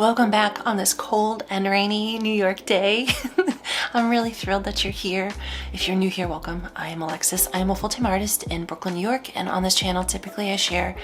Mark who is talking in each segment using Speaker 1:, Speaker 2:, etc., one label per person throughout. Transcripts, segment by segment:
Speaker 1: Welcome back on this cold and rainy New York day. I'm really thrilled that you're here. If you're new here, welcome. I am Alexis. I am a full-time artist in Brooklyn, New York, and on this channel, typically I share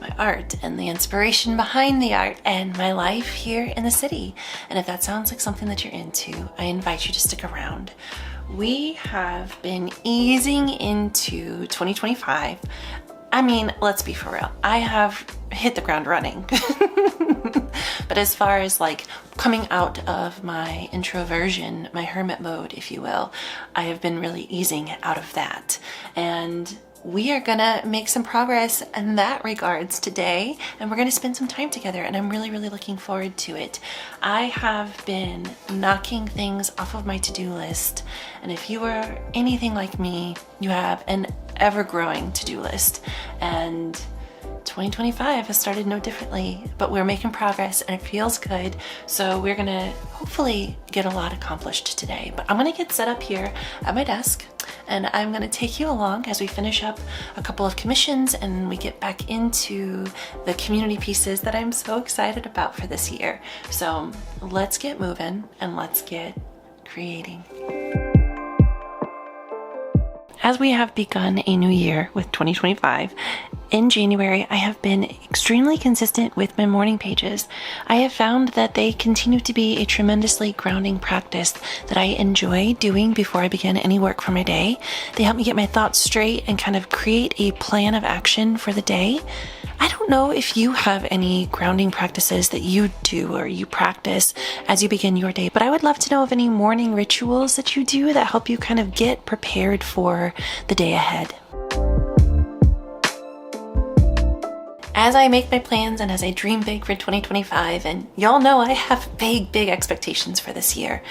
Speaker 1: my art and the inspiration behind the art and my life here in the city. And if that sounds like something that you're into, I invite you to stick around. We have been easing into 2025. I mean, let's be for real. I have hit the ground running. But as far as like coming out of my introversion, my hermit mode, if you will, I have been really easing out of that. And we are gonna make some progress in that regards today, and we're gonna spend some time together, and I'm really looking forward to it. I have been knocking things off of my to-do list, and if you are anything like me, you have an ever-growing to-do list, and 2025 has started no differently, but we're making progress and it feels good. So we're gonna hopefully get a lot accomplished today. But I'm gonna get set up here at my desk and I'm gonna take you along as we finish up a couple of commissions and we get back into the community pieces that I'm so excited about for this year. So let's get moving and let's get creating. As we have begun a new year with 2025, in January, I have been extremely consistent with my morning pages. I have found that they continue to be a tremendously grounding practice that I enjoy doing before I begin any work for my day. They help me get my thoughts straight and kind of create a plan of action for the day. I don't know if you have any grounding practices that you do or you practice as you begin your day, but I would love to know of any morning rituals that you do that help you kind of get prepared for the day ahead. As I make my plans and as I dream big for 2025, and y'all know I have big expectations for this year,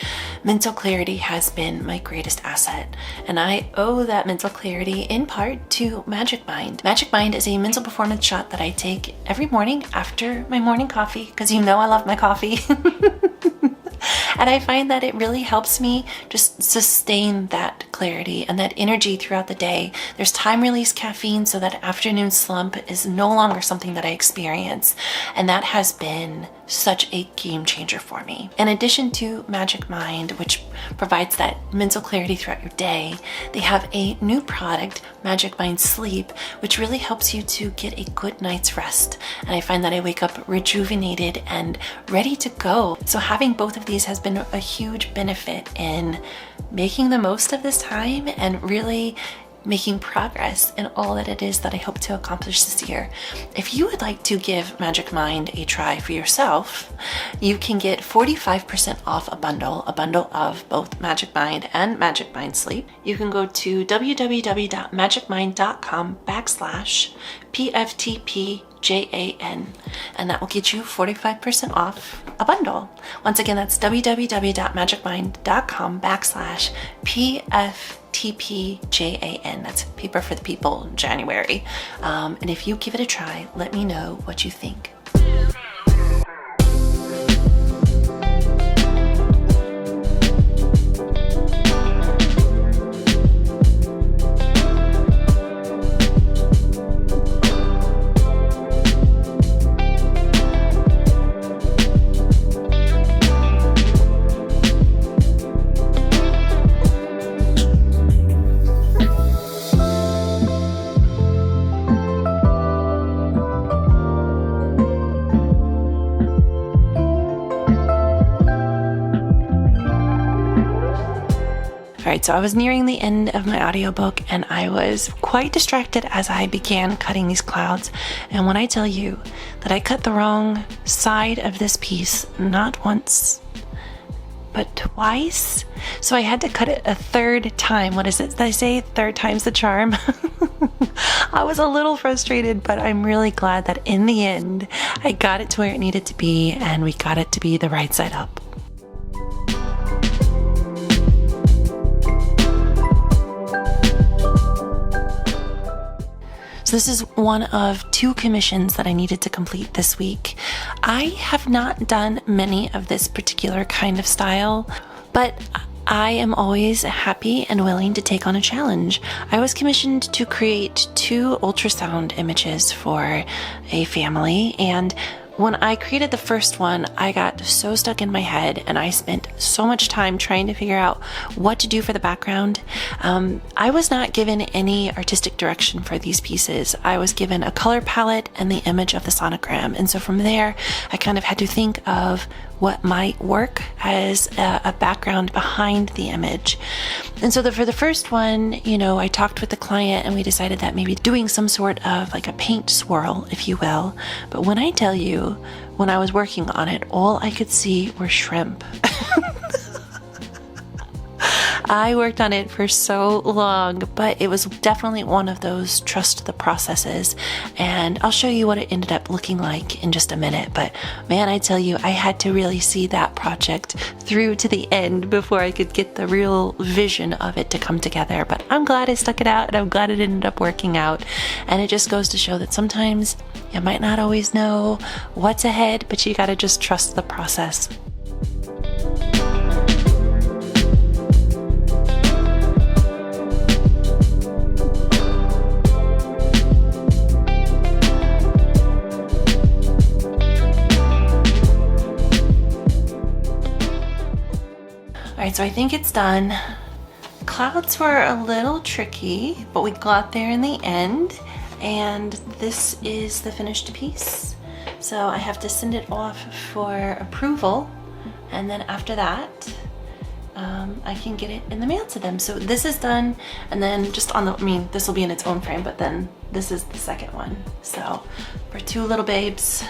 Speaker 1: mental clarity has been my greatest asset. And I owe that mental clarity in part to Magic Mind. Magic Mind is a mental performance shot that I take every morning after my morning coffee, because you know I love my coffee. And I find that it really helps me just sustain that clarity and that energy throughout the day. There's time-release caffeine, so that afternoon slump is no longer something that I experience. And that has been such a game changer for me. In addition to Magic Mind, which provides that mental clarity throughout your day, they have a new product, Magic Mind Sleep, which really helps you to get a good night's rest. And I find that I wake up rejuvenated and ready to go. So having both of these has been a huge benefit in making the most of this time and really making progress in all that it is that I hope to accomplish this year. If you would like to give Magic Mind a try for yourself, you can get 45% off a bundle of both Magic Mind and Magic Mind Sleep. You can go to www.magicmind.com/PFTPJAN, and that will get you 45% off a bundle. Once again, that's www.magicmind.com/PFTPJAN. That's Paper for the People, January. And if you give it a try, let me know what you think. Alright, so I was nearing the end of my audiobook and I was quite distracted as I began cutting these clouds. And when I tell you that I cut the wrong side of this piece, not once, but twice, so I had to cut it a third time. What is it that I say? Third time's the charm. I was a little frustrated, but I'm really glad that in the end, I got it to where it needed to be and we got it to be the right side up. So this is one of two commissions that I needed to complete this week. I have not done many of this particular kind of style, but I am always happy and willing to take on a challenge. I was commissioned to create 2 ultrasound images for a family, and when I created the first one, I got so stuck in my head and I spent so much time trying to figure out what to do for the background. I was not given any artistic direction for these pieces. I was given a color palette and the image of the sonogram. And so from there, I kind of had to think of what might work as a background behind the image. And so for the first one, I talked with the client and we decided that maybe doing some sort of like a paint swirl, if you will. But when I tell you, when I was working on it, all I could see were shrimp. I worked on it for so long, but it was definitely one of those trust the processes. And I'll show you what it ended up looking like in just a minute. But man, I tell you, I had to really see that project through to the end before I could get the real vision of it to come together. But I'm glad I stuck it out and I'm glad it ended up working out. And it just goes to show that sometimes you might not always know what's ahead, but you gotta just trust the process. Alright, so I think it's done. Clouds were a little tricky, but we got there in the end. And this is the finished piece. So I have to send it off for approval. And then after that, I can get it in the mail to them. So this is done. And then just on this will be in its own frame, but then this is the second one. So for two little babes.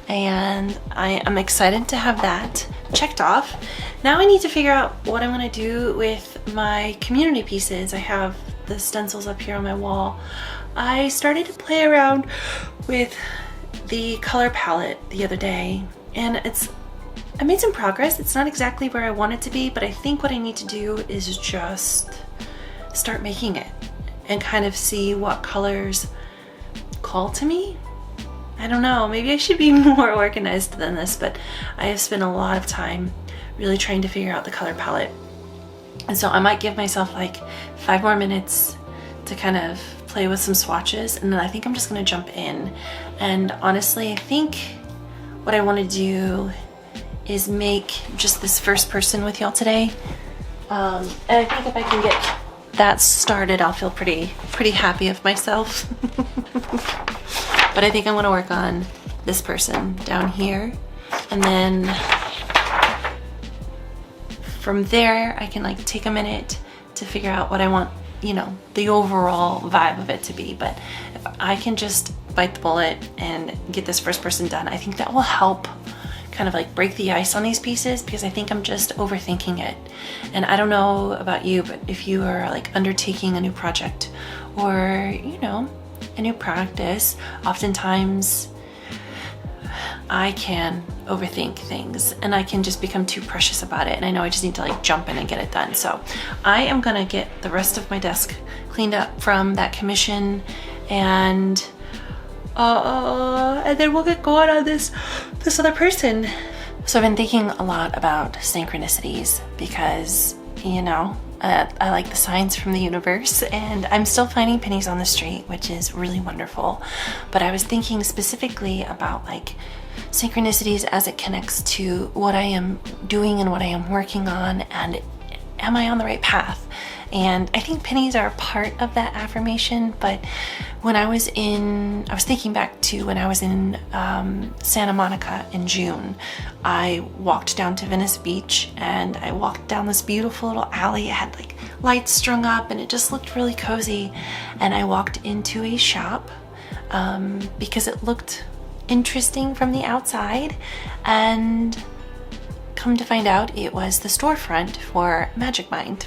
Speaker 1: And I am excited to have that checked off. Now I need to figure out what I'm gonna do with my community pieces. I have the stencils up here on my wall. I started to play around with the color palette the other day, and I made some progress. It's not exactly where I want it to be, but I think what I need to do is just start making it and kind of see what colors call to me. I don't know, maybe I should be more organized than this, but I have spent a lot of time really trying to figure out the color palette. And so I might give myself like 5 more minutes to kind of play with some swatches, and then I think I'm just gonna jump in. And honestly, I think what I wanna do is make just this first person with y'all today. And I think if I can get that started, I'll feel pretty happy of myself. But I think I'm gonna work on this person down here, and then from there I can like take a minute to figure out what I want, the overall vibe of it to be. But if I can just bite the bullet and get this first person done, I think that will help kind of like break the ice on these pieces, because I think I'm just overthinking it. And I don't know about you, but if you are like undertaking a new project or, a new practice, oftentimes I can overthink things and I can just become too precious about it, and I know I just need to like jump in and get it done. So I am gonna get the rest of my desk cleaned up from that commission, and then we'll get going on this other person. So I've been thinking a lot about synchronicities because I like the signs from the universe, and I'm still finding pennies on the street, which is really wonderful. But I was thinking specifically about like synchronicities as it connects to what I am doing and what I am working on, and am I on the right path? And I think pennies are a part of that affirmation. But when I was thinking back to when I was in Santa Monica in June, I walked down to Venice Beach and I walked down this beautiful little alley. It had like lights strung up and it just looked really cozy. And I walked into a shop because it looked interesting from the outside, and come to find out it was the storefront for Magic Mind.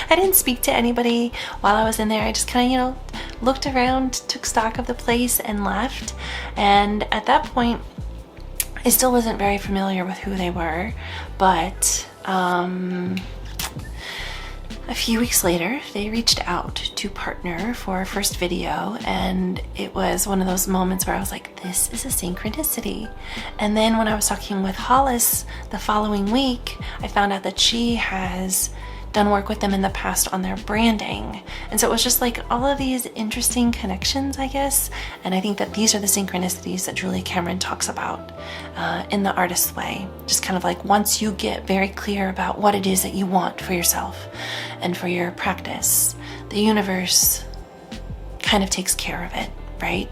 Speaker 1: I didn't speak to anybody while I was in there. I just kind of, looked around, took stock of the place and left. And at that point, I still wasn't very familiar with who they were, but a few weeks later, they reached out to partner for our first video, and it was one of those moments where I was like, this is a synchronicity. And then when I was talking with Hollis the following week, I found out that she has done work with them in the past on their branding. And so it was just like all of these interesting connections, I guess. And I think that these are the synchronicities that Julia Cameron talks about in The Artist's Way. Just kind of like once you get very clear about what it is that you want for yourself and for your practice, the universe kind of takes care of it, right?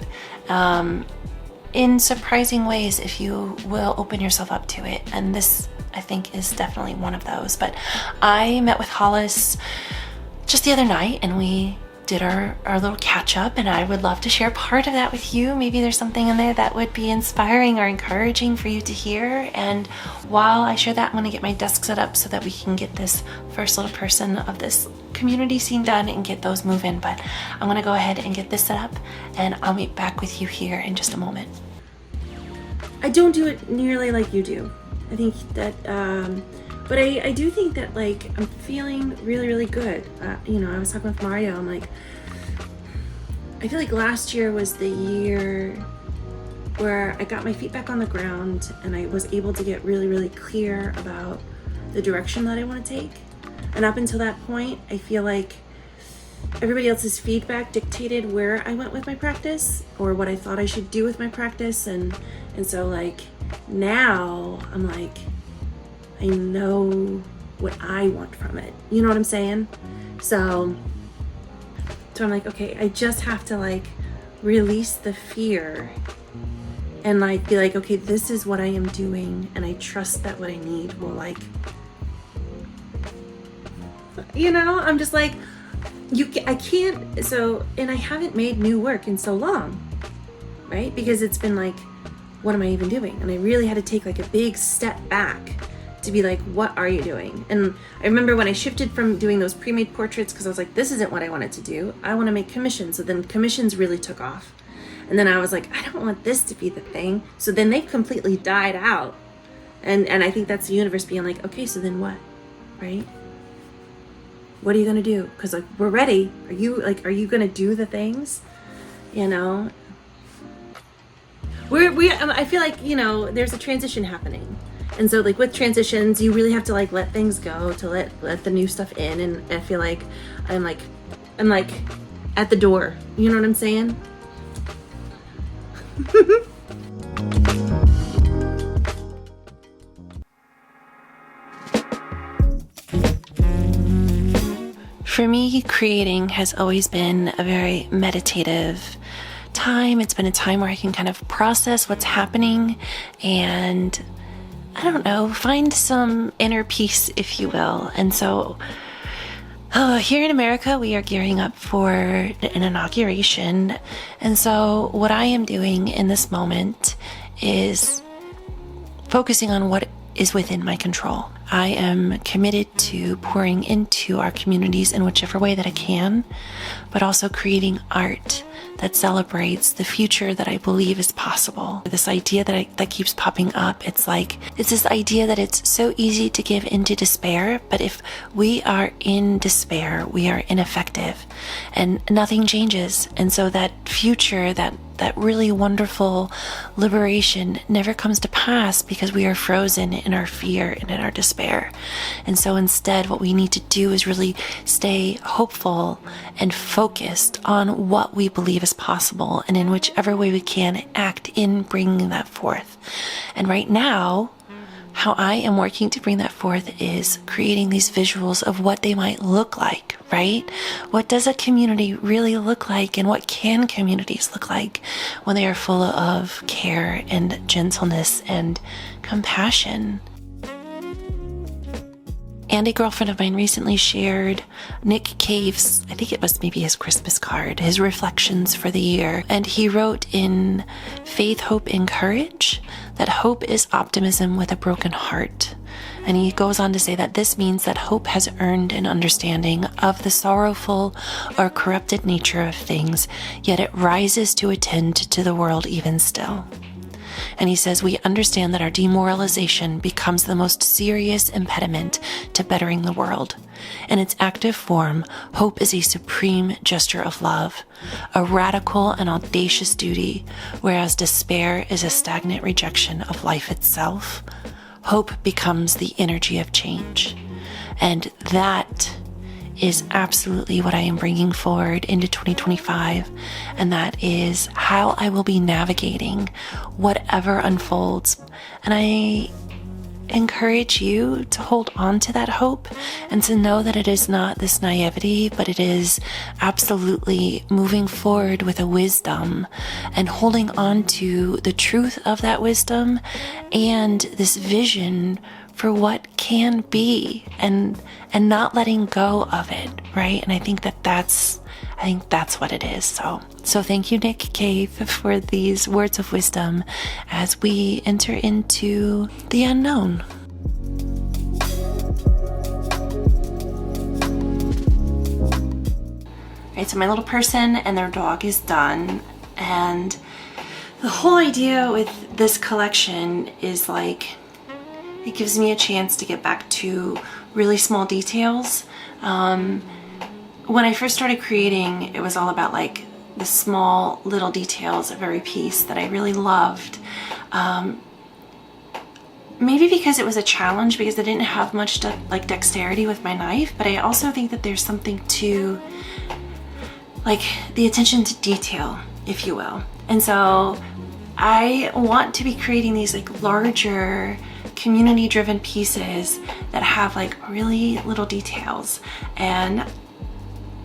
Speaker 1: In surprising ways, if you will open yourself up to it. And this, I think, is definitely one of those. But I met with Hollis just the other night, and we did our little catch up, and I would love to share part of that with you. Maybe there's something in there that would be inspiring or encouraging for you to hear. And while I share that, I'm going to get my desk set up so that we can get this first little person of this community scene done and get those moving. But I'm going to go ahead and get this set up, and I'll meet back with you here in just a moment. I don't do it nearly like you do. I think that, but I do think that, like, I'm feeling really, really good. I was talking with Mario, I'm like, I feel like last year was the year where I got my feet back on the ground and I was able to get really, really clear about the direction that I want to take. And up until that point, I feel like everybody else's feedback dictated where I went with my practice or what I thought I should do with my practice. And so, like, now I'm like, I know what I want from it. You know what I'm saying? So I'm like, okay, I just have to, like, release the fear and, like, be like, okay, this is what I am doing, and I trust that what I need will, like, I'm just like, I can't, and I haven't made new work in so long, right? Because it's been like, what am I even doing? And I really had to take, like, a big step back to be like, what are you doing? And I remember when I shifted from doing those pre-made portraits, because I was like, this isn't what I wanted to do. I want to make commissions. So then commissions really took off. And then I was like, I don't want this to be the thing. So then they completely died out. And I think that's the universe being like, okay, so then what? Right? What are you going to do? Because, like, we're ready. Are you going to do the things? I feel like, there's a transition happening. And so, like, with transitions, you really have to, like, let things go, to let the new stuff in. And I feel like I'm at the door. You know what I'm saying? For me, creating has always been a very meditative time. It's been a time where I can kind of process what's happening and, I don't know, find some inner peace, if you will. And so here in America, we are gearing up for an inauguration. And so what I am doing in this moment is focusing on what is within my control. I am committed to pouring into our communities in whichever way that I can, but also creating art that celebrates the future that I believe is possible. This idea that keeps popping up, it's this idea that it's so easy to give into despair, but if we are in despair, we are ineffective and nothing changes. And so that future, that really wonderful liberation never comes to pass because we are frozen in our fear and in our despair. And so instead, what we need to do is really stay hopeful and focused on what we believe is possible, and in whichever way we can, act in bringing that forth. And right now, how I am working to bring that forth is creating these visuals of what they might look like, right? What does a community really look like, and what can communities look like when they are full of care and gentleness and compassion? And a girlfriend of mine recently shared Nick Cave's, I think it was maybe his Christmas card, his reflections for the year. And he wrote in Faith, Hope, and Courage that hope is optimism with a broken heart. And he goes on to say that this means that hope has earned an understanding of the sorrowful or corrupted nature of things, yet it rises to attend to the world even still. And he says, we understand that our demoralization becomes the most serious impediment to bettering the world. In its active form, hope is a supreme gesture of love, a radical and audacious duty, whereas despair is a stagnant rejection of life itself. Hope becomes the energy of change. And that is absolutely what I am bringing forward into 2025. And that is how I will be navigating whatever unfolds. And I encourage you to hold on to that hope and to know that it is not this naivety, but it is absolutely moving forward with a wisdom and holding on to the truth of that wisdom and this vision for what can be, and not letting go of it, right? And I think that's what it is. So thank you, Nick Cave, for these words of wisdom as we enter into the unknown. All right, so my little person and their dog is done, and the whole idea with this collection is like, it gives me a chance to get back to really small details. When I first started creating, it was all about like the small little details of every piece that I really loved. Maybe because it was a challenge, because I didn't have much dexterity with my knife, but I also think that there's something to like the attention to detail, if you will. And so I want to be creating these like larger community-driven pieces that have like really little details. And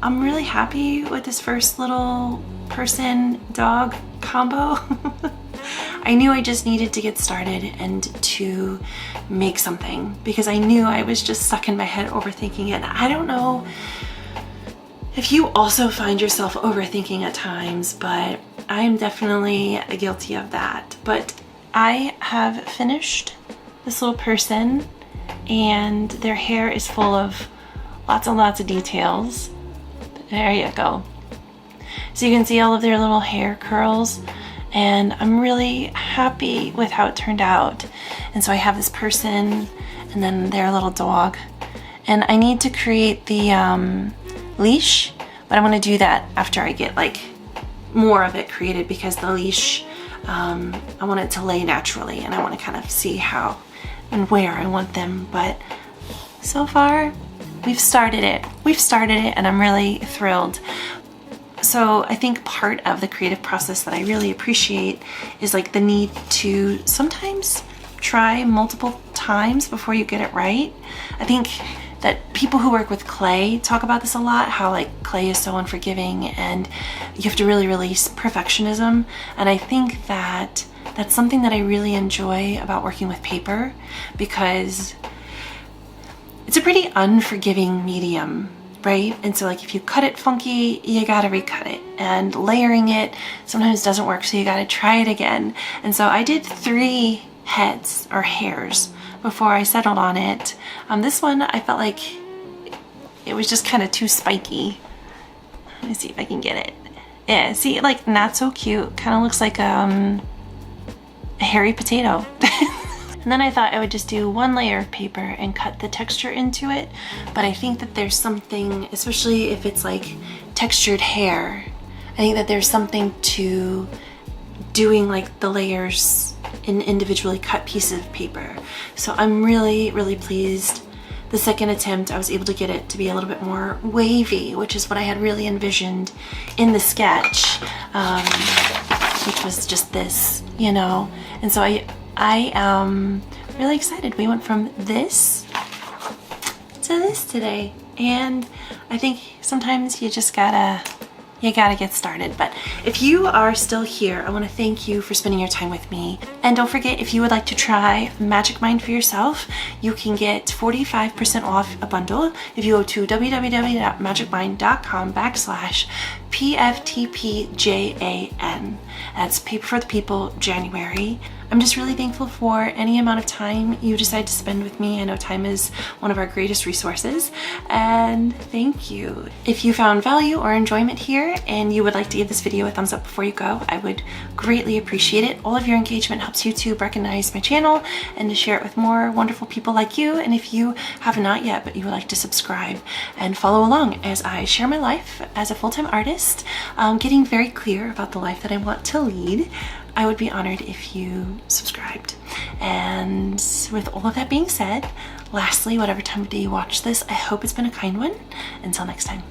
Speaker 1: I'm really happy with this first little person dog combo. I knew I just needed to get started and to make something, because I knew I was just stuck in my head overthinking it. I don't know if you also find yourself overthinking at times, but I'm definitely guilty of that. But I have finished this little person, and their hair is full of lots and lots of details. There you go. So you can see all of their little hair curls, and I'm really happy with how it turned out. And so I have this person and then their little dog, and I need to create the leash, but I want to do that after I get like more of it created, because the leash, I want it to lay naturally, and I want to kind of see how and where I want them. But so far we've started it, and I'm really thrilled. So I think part of the creative process that I really appreciate is like the need to sometimes try multiple times before you get it right. I think that people who work with clay talk about this a lot, how like clay is so unforgiving and you have to really release perfectionism. And I think that that's something that I really enjoy about working with paper, because it's a pretty unforgiving medium, right? And so like if you cut it funky, you gotta recut it, and layering it sometimes doesn't work, so you gotta try it again. And so I did 3 heads or hairs before I settled on it. This one, I felt like it was just kind of too spiky. Let me see if I can get it. Yeah, see, like not so cute. Kind of looks like a hairy potato. And then I thought I would just do 1 layer of paper and cut the texture into it. But I think that there's something, especially if it's like textured hair, I think that there's something to doing like the layers in individually cut pieces of paper. So I'm really, really pleased. The second attempt, I was able to get it to be a little bit more wavy, which is what I had really envisioned in the sketch, which was just this, you know. And so I am really excited. We went from this to this today, and I think sometimes you just gotta get started. But if you are still here, I want to thank you for spending your time with me. And don't forget, if you would like to try Magic Mind for yourself, you can get 45% off a bundle if you go to www.magicmind.com/PFTPJAN. That's Paper for the People January. I'm just really thankful for any amount of time you decide to spend with me. I know time is one of our greatest resources, and thank you. If you found value or enjoyment here and you would like to give this video a thumbs up before you go, I would greatly appreciate it. All of your engagement helps YouTube recognize my channel and to share it with more wonderful people like you. And if you have not yet, but you would like to subscribe and follow along as I share my life as a full-time artist, getting very clear about the life that I want to lead, I would be honored if you subscribed. And with all of that being said, Lastly, whatever time of day you watch this, I hope it's been a kind one. Until next time.